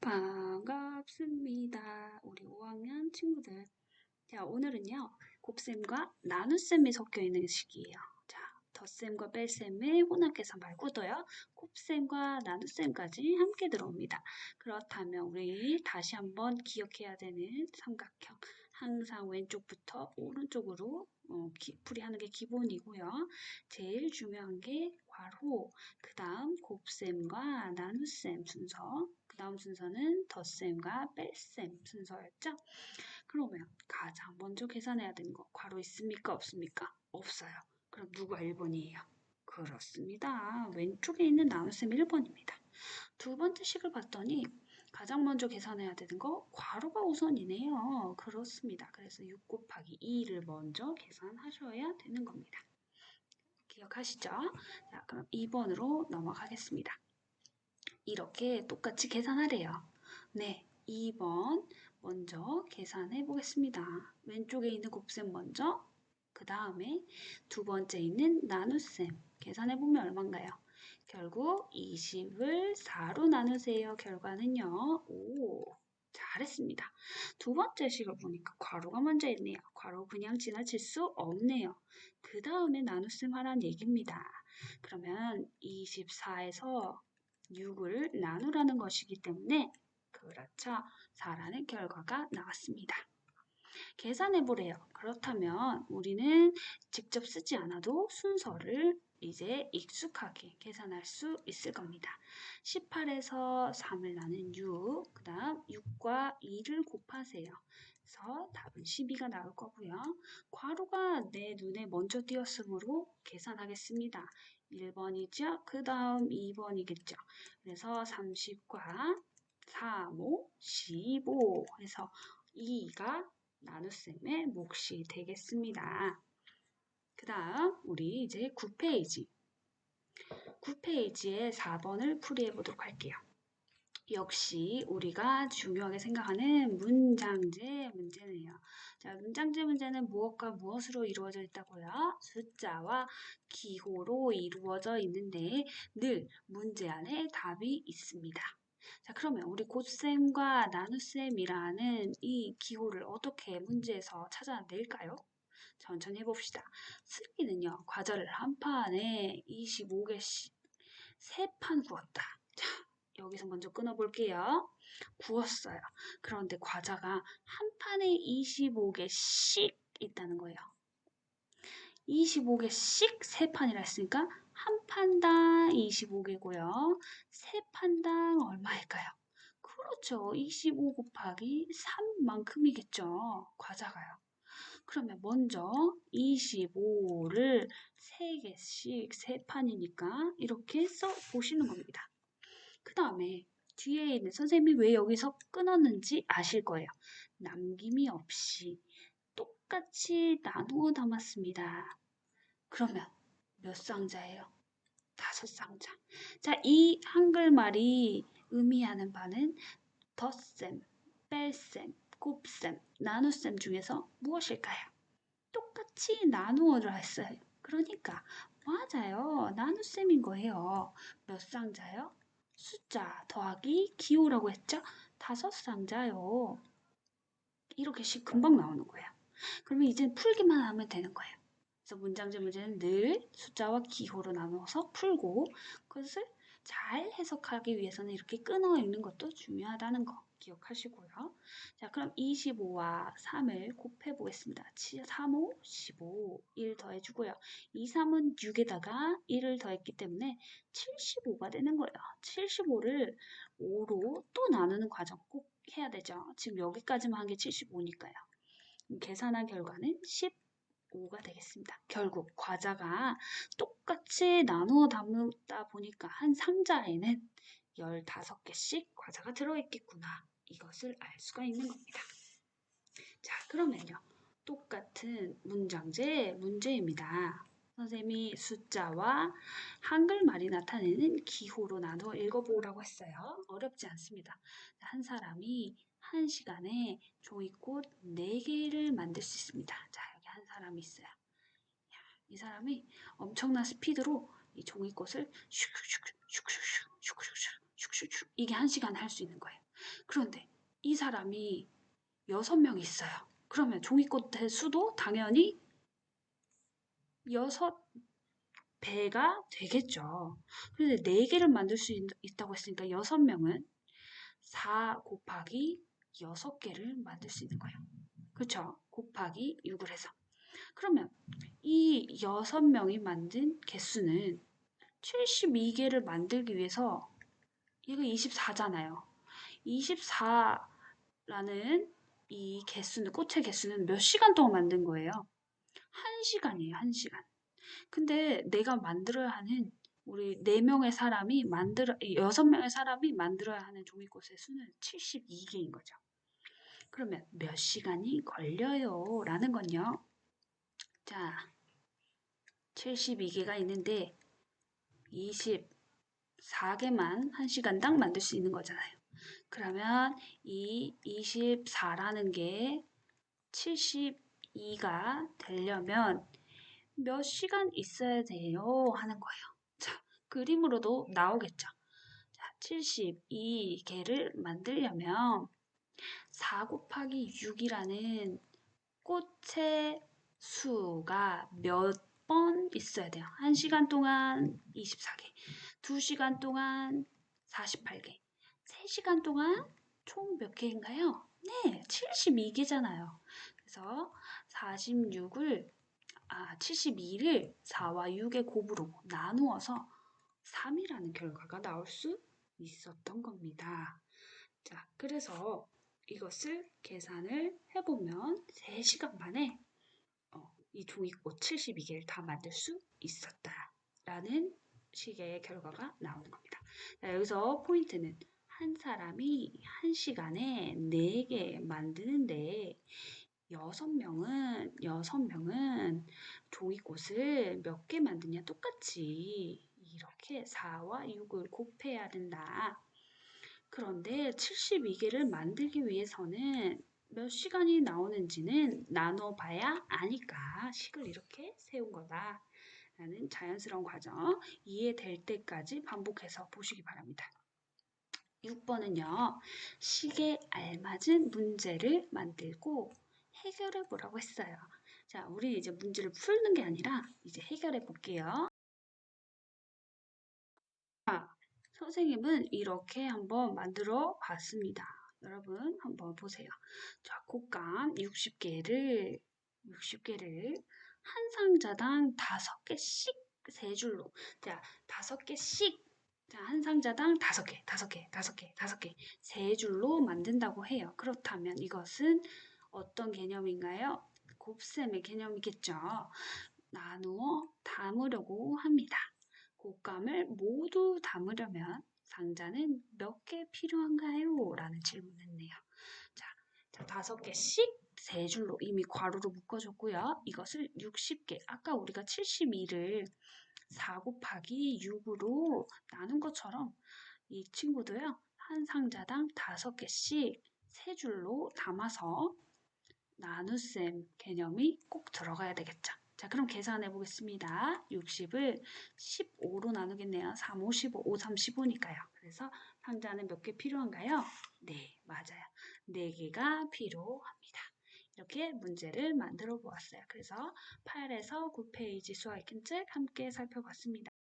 반갑습니다. 우리 5학년 친구들. 자, 오늘은요, 곱셈과 나눗셈이 섞여 있는 식이에요. 자, 덧셈과 뺄셈의 혼합계산 말고도요, 곱셈과 나눗셈까지 함께 들어옵니다. 그렇다면 우리 다시 한번 기억해야 되는 삼각형. 항상 왼쪽부터 오른쪽으로 풀이하는 게 기본이고요. 제일 중요한 게 괄호, 그 다음 곱셈과 나눗셈 순서, 그 다음 순서는 덧셈과 뺄셈 순서였죠. 그러면 가장 먼저 계산해야 되는 거 괄호 있습니까? 없습니까? 없어요. 그럼 누가 1번이에요? 그렇습니다. 왼쪽에 있는 나눗셈 1번입니다. 두 번째 식을 봤더니 가장 먼저 계산해야 되는 거 괄호가 우선이네요. 그렇습니다. 그래서 6 곱하기 2를 먼저 계산하셔야 되는 겁니다. 기억하시죠? 자, 그럼 2번으로 넘어가겠습니다. 이렇게 똑같이 계산하래요. 네, 2번 먼저 계산해 보겠습니다. 왼쪽에 있는 곱셈 먼저, 그 다음에 두 번째 있는 나눗셈 계산해 보면 얼마인가요? 결국 20을 4로 나누세요. 결과는요. 오, 잘했습니다. 두 번째 식을 보니까 괄호가 먼저 있네요. 괄호 그냥 지나칠 수 없네요. 그 다음에 나눗셈 하라는 얘기입니다. 그러면 24에서 6을 나누라는 것이기 때문에 그렇죠. 4라는 결과가 나왔습니다. 계산해 보래요. 그렇다면 우리는 직접 쓰지 않아도 순서를 이제 익숙하게 계산할 수 있을 겁니다. 18에서 3을 나눈 6, 그 다음 6과 2를 곱하세요. 그래서 답은 12가 나올 거고요. 괄호가 내 눈에 먼저 띄었으므로 계산하겠습니다. 1번이죠. 그 다음 2번이겠죠. 그래서 30과 3, 5, 15 해서 2가 나눗셈의 몫이 되겠습니다. 그 다음 우리 이제 9페이지. 9페이지에 4번을 풀이해 보도록 할게요. 역시 우리가 중요하게 생각하는 문장제 문제네요. 자, 문장제 문제는 무엇과 무엇으로 이루어져 있다고요? 숫자와 기호로 이루어져 있는데 늘 문제 안에 답이 있습니다. 자, 그러면 우리 곱셈과 나눗셈이라는 이 기호를 어떻게 문제에서 찾아낼까요? 천천히 해봅시다. 슬기는요, 과자를 한 판에 25개씩 3판 구웠다. 자, 여기서 먼저 끊어볼게요. 구웠어요. 그런데 과자가 한 판에 25개씩 있다는 거예요. 25개씩 3판이라 했으니까 한 판당 25개고요. 3판당 얼마일까요? 그렇죠. 25 곱하기 3만큼이겠죠. 과자가요. 그러면 먼저 25를 3개씩 3판이니까 이렇게 써 보시는 겁니다. 그 다음에 뒤에 있는 선생님이 왜 여기서 끊었는지 아실 거예요. 남김이 없이 똑같이 나누어 담았습니다. 그러면 몇 상자예요? 5상자. 자, 이 한글말이 의미하는 바는 덧셈, 뺄셈, 곱셈, 나눗셈 중에서 무엇일까요? 똑같이 나누어라 했어요. 그러니까 맞아요. 나눗셈인 거예요. 몇 상자요? 숫자 더하기 기호라고 했죠? 5상자요. 이렇게 씩 금방 나오는 거예요. 그러면 이제 풀기만 하면 되는 거예요. 그래서 문장제 문제는 늘 숫자와 기호로 나누어서 풀고 그것을 잘 해석하기 위해서는 이렇게 끊어 읽는 것도 중요하다는 거 기억하시고요. 자, 그럼 25와 3을 곱해 보겠습니다. 3, 5, 15, 1 더해주고요. 2, 3은 6에다가 1을 더했기 때문에 75가 되는 거예요. 75를 5로 또 나누는 과정 꼭 해야 되죠. 지금 여기까지만 한 게 75니까요. 계산한 결과는 15가 되겠습니다. 결국 과자가 똑같이 나누어 담다 보니까 한 상자에는 15개씩 과자가 들어있겠구나. 이것을 알 수가 있는 겁니다. 자, 그러면요. 똑같은 문장제 문제입니다. 선생님이 숫자와 한글말이 나타내는 기호로 나누어 읽어보라고 했어요. 어렵지 않습니다. 한 사람이 한 시간에 종이꽃 4개를 만들 수 있습니다. 자, 여기 한 사람이 있어요. 이 사람이 엄청난 스피드로 이 종이꽃을 슉슉슉 슉슉슉 슉슉슉 슉슉슉 이게 한 시간에 할 수 있는 거예요. 그런데 이 사람이 6명 있어요. 그러면 종이꽃의 수도 당연히 6배가 되겠죠. 그런데 4개를 만들 수 있다고 했으니까 6명은 4 곱하기 6개를 만들 수 있는 거예요. 그렇죠? 곱하기 6을 해서. 그러면 이 6명이 만든 개수는 72개를 만들기 위해서 이거 24잖아요. 24라는 이 개수는, 꽃의 개수는 몇 시간 동안 만든 거예요? 1시간이에요, 1시간. 근데 내가 만들어야 하는 우리 4명의 사람이 6명의 사람이 만들어야 하는 종이꽃의 수는 72개인 거죠. 그러면 몇 시간이 걸려요? 라는 건요. 자, 72개가 있는데 24개만 1시간당 만들 수 있는 거잖아요. 그러면 이 24라는 게 72가 되려면 몇 시간 있어야 돼요? 하는 거예요. 자, 그림으로도 나오겠죠. 자, 72개를 만들려면 4 곱하기 6이라는 꽃의 수가 몇 번 있어야 돼요. 1시간 동안 24개, 2시간 동안 48개, 3시간 동안 총 몇 개인가요? 네, 72개잖아요. 그래서 72를 4와 6의 곱으로 나누어서 3이라는 결과가 나올 수 있었던 겁니다. 자, 그래서 이것을 계산을 해보면 3시간 만에 이 종이꽃 72개를 다 만들 수 있었다라는 식의 결과가 나오는 겁니다. 자, 여기서 포인트는 한 사람이 1시간에 4개 만드는데 6명은 종이꽃을 몇 개 만드냐 똑같이 이렇게 4와 6을 곱해야 된다. 그런데 72개를 만들기 위해서는 몇 시간이 나오는지는 나눠봐야 아니까 식을 이렇게 세운 거다. 라는 자연스러운 과정 이해될 때까지 반복해서 보시기 바랍니다. 6번은요. 식에 알맞은 문제를 만들고 해결해 보라고 했어요. 자, 우리 이제 문제를 풀는 게 아니라 이제 해결해 볼게요. 자, 선생님은 이렇게 한번 만들어 봤습니다. 여러분 한번 보세요. 자, 곶감 60개를 한 상자당 5개씩 세 줄로. 자, 5개씩. 자, 한 상자당 5개, 5개, 5개, 5개. 세 줄로 만든다고 해요. 그렇다면 이것은 어떤 개념인가요? 곱셈의 개념이겠죠. 나누어 담으려고 합니다. 곶감을 모두 담으려면 상자는 몇 개 필요한가요? 라는 질문을 했네요. 자, 5개씩 세 줄로 이미 괄호로 묶어줬고요. 이것을 60개, 아까 우리가 72를 4 곱하기 6으로 나눈 것처럼 이 친구도요. 한 상자당 5개씩 세 줄로 담아서 나눗셈 개념이 꼭 들어가야 되겠죠. 자, 그럼 계산해 보겠습니다. 60을 15로 나누겠네요. 3, 5, 15, 5, 3, 15니까요. 그래서 상자는 몇 개 필요한가요? 네, 맞아요. 4개가 필요합니다. 이렇게 문제를 만들어 보았어요. 그래서 8에서 9페이지 수학의 책 함께 살펴봤습니다.